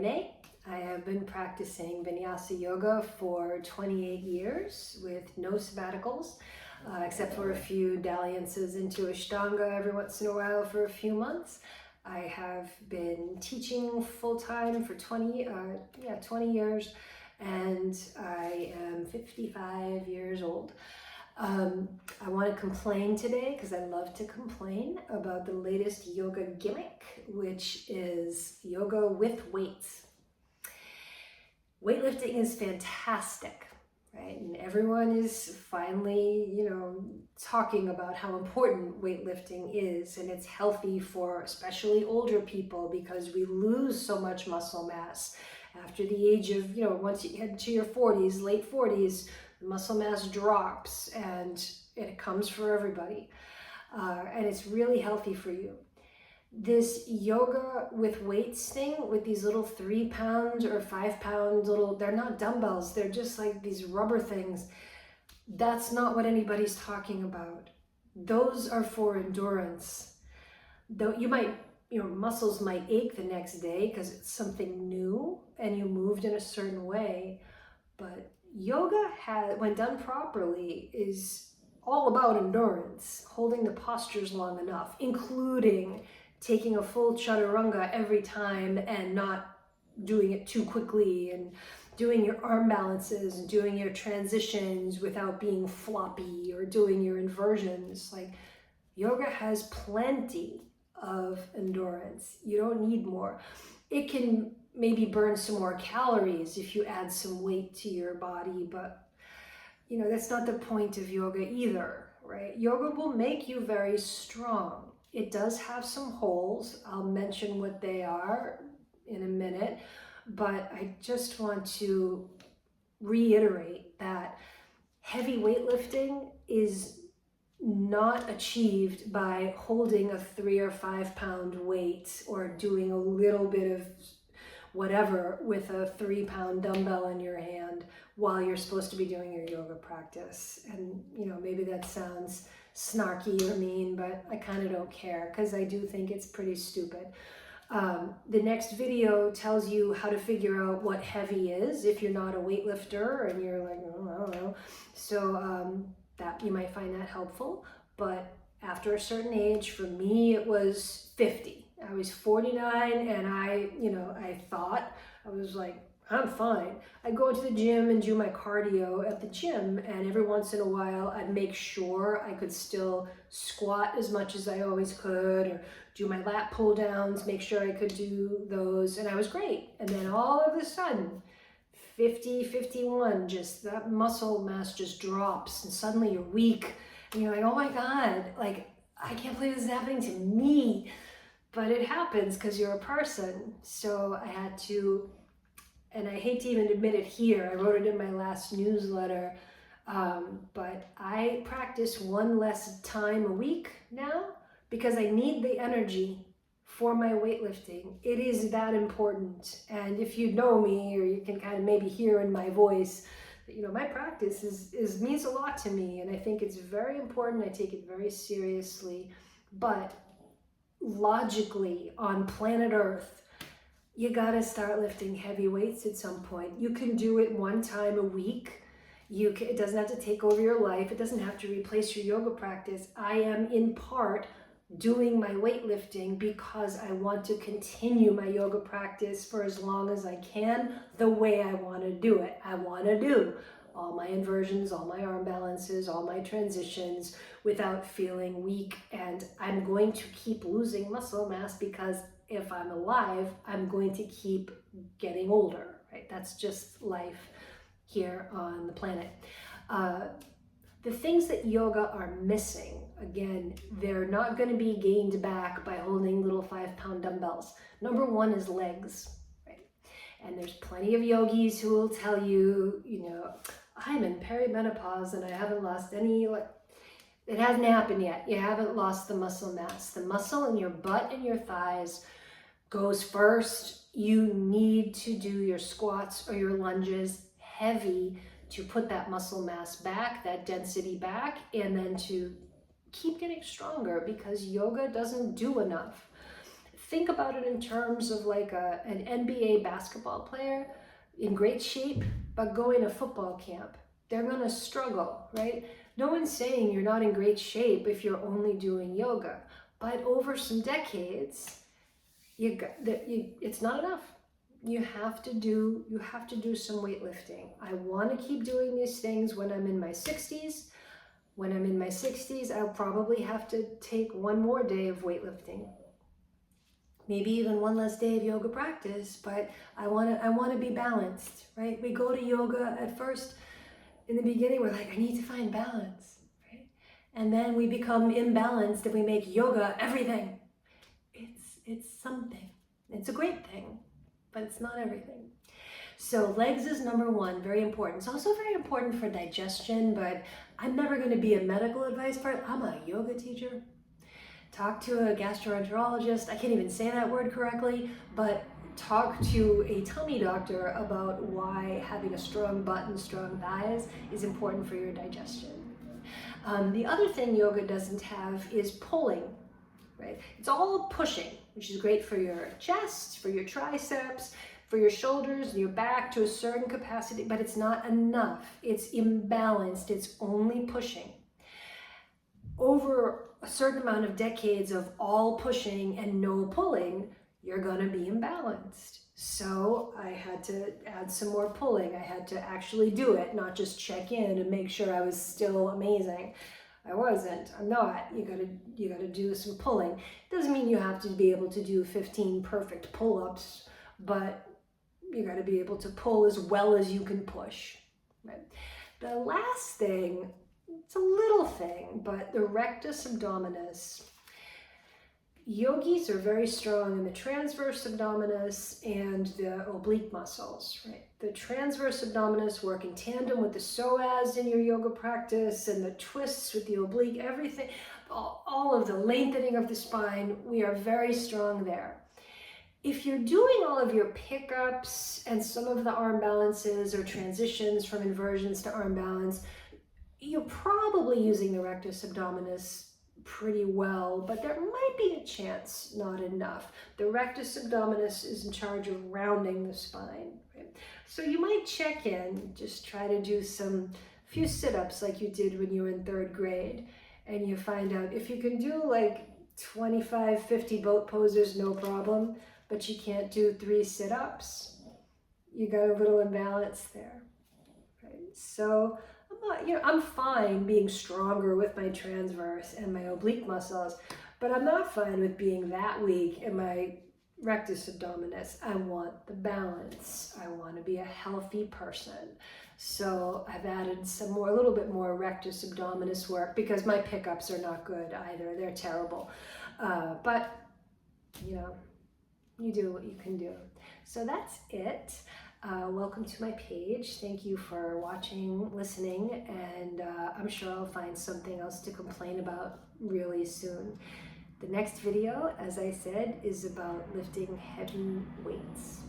Vinay. I have been practicing Vinyasa Yoga for 28 years with no sabbaticals, except for a few dalliances into Ashtanga every once in a while for a few months. I have been teaching full-time for 20 years, and I am 55 years old. I want to complain today, because I love to complain, about the latest yoga gimmick, which is yoga with weights. Weightlifting is fantastic, right? And everyone is finally, talking about how important weightlifting is, and it's healthy for especially older people because we lose so much muscle mass after the age of, once you head to your 40s, late 40s, the muscle mass drops, and it comes for everybody. And it's really healthy for you. This yoga with weights thing, with these little 3 pound or 5 pound little, they're not dumbbells, they're just like these rubber things. That's not what anybody's talking about. Those are for endurance. Though you might, muscles might ache the next day because it's something new and you moved in a certain way. But yoga, when done properly, is all about endurance, holding the postures long enough, including taking a full chaturanga every time and not doing it too quickly, and doing your arm balances and doing your transitions without being floppy, or doing your inversions. Like, yoga has plenty of endurance. You don't need more. It can maybe burn some more calories if you add some weight to your body, but that's not the point of yoga either, right? Yoga will make you very strong. It does have some holes. I'll mention what they are in a minute, but I just want to reiterate that heavy weightlifting is not achieved by holding a 3 or 5 pound weight or doing a little bit of whatever with a 3 pound dumbbell in your hand while you're supposed to be doing your yoga practice. And maybe that sounds snarky or mean, but I kind of don't care, because I do think it's pretty stupid. The next video tells you how to figure out what heavy is if you're not a weightlifter and you're like, oh, I don't know. So that you might find that helpful. But after a certain age, for me it was 50. I was 49, and I thought, I was like, I'm fine. I'd go to the gym and do my cardio at the gym, and every once in a while I'd make sure I could still squat as much as I always could, or do my lat pull downs, make sure I could do those, and I was great. And then all of a sudden, 50, 51, just that muscle mass just drops, and suddenly you're weak, and you're like, oh my God, like, I can't believe this is happening to me. But it happens because you're a person. So I had to, and I hate to even admit it here, I wrote it in my last newsletter, but I practice one less time a week now because I need the energy for my weightlifting. It is that important. And if you know me, or you can kind of maybe hear in my voice, my practice means a lot to me, and I think it's very important. I take it very seriously. But logically, on planet Earth, you gotta start lifting heavy weights at some point. You can do it one time a week. It doesn't have to take over your life. It doesn't have to replace your yoga practice. I am in part doing my weightlifting because I want to continue my yoga practice for as long as I can, the way I want to do it. I want to do all my inversions, all my arm balances, all my transitions without feeling weak. And I'm going to keep losing muscle mass, because if I'm alive, I'm going to keep getting older, right? That's just life here on the planet. The things that yoga are missing, again, they're not going to be gained back by holding little 5 pound dumbbells. Number one is legs, right? And there's plenty of yogis who will tell you, I'm in perimenopause and I haven't lost any, it hasn't happened yet. You haven't lost the muscle mass. The muscle in your butt and your thighs goes first. You need to do your squats or your lunges heavy to put that muscle mass back, that density back, and then to keep getting stronger, because yoga doesn't do enough. think about it in terms of like an NBA basketball player in great shape, but going to football camp. They're gonna struggle, right? No one's saying you're not in great shape if you're only doing yoga, but over some decades, it's not enough. You have to do some weightlifting. I want to keep doing these things when I'm in my 60s. When I'm in my 60s, I'll probably have to take one more day of weightlifting. Maybe even one less day of yoga practice, but I want to be balanced, right? We go to yoga at first, in the beginning, we're like, I need to find balance, right? And then we become imbalanced and we make yoga everything. It's something. It's a great thing, but it's not everything. So legs is number one, very important. It's also very important for digestion, but I'm never going to be a medical advice for it. I'm a yoga teacher. Talk to a gastroenterologist. I can't even say that word correctly, but talk to a tummy doctor about why having a strong butt and strong thighs is important for your digestion. The other thing yoga doesn't have is pulling, right? It's all pushing, which is great for your chest, for your triceps, for your shoulders and your back to a certain capacity, but it's not enough. It's imbalanced. It's only pushing. Over a certain amount of decades of all pushing and no pulling, you're going to be imbalanced. So I had to add some more pulling. I had to actually do it, not just check in and make sure I was still amazing. I wasn't. I'm not. You gotta do some pulling. It doesn't mean you have to be able to do 15 perfect pull-ups, but you gotta be able to pull as well as you can push. Right? The last thing, it's a little thing, but the rectus abdominis. Yogis are very strong in the transverse abdominis and the oblique muscles, right? The transverse abdominis work in tandem with the psoas in your yoga practice and the twists with the oblique, everything, all of the lengthening of the spine, we are very strong there. If you're doing all of your pickups and some of the arm balances or transitions from inversions to arm balance, you're probably using the rectus abdominis pretty well, but there might be a chance not enough. The rectus abdominis is in charge of rounding the spine, right? So you might check in, just try to do few sit-ups like you did when you were in 3rd grade, and you find out if you can do like 25, 50 boat poses, no problem, but you can't do 3 sit-ups. You got a little imbalance there, right? So I'm fine being stronger with my transverse and my oblique muscles, but I'm not fine with being that weak in my rectus abdominis. I want the balance. I want to be a healthy person. So I've added a little bit more rectus abdominis work because my pickups are not good either. They're terrible. But, you do what you can do. So that's it. Welcome to my page. Thank you for watching, listening, and I'm sure I'll find something else to complain about really soon. The next video, as I said, is about lifting heavy weights.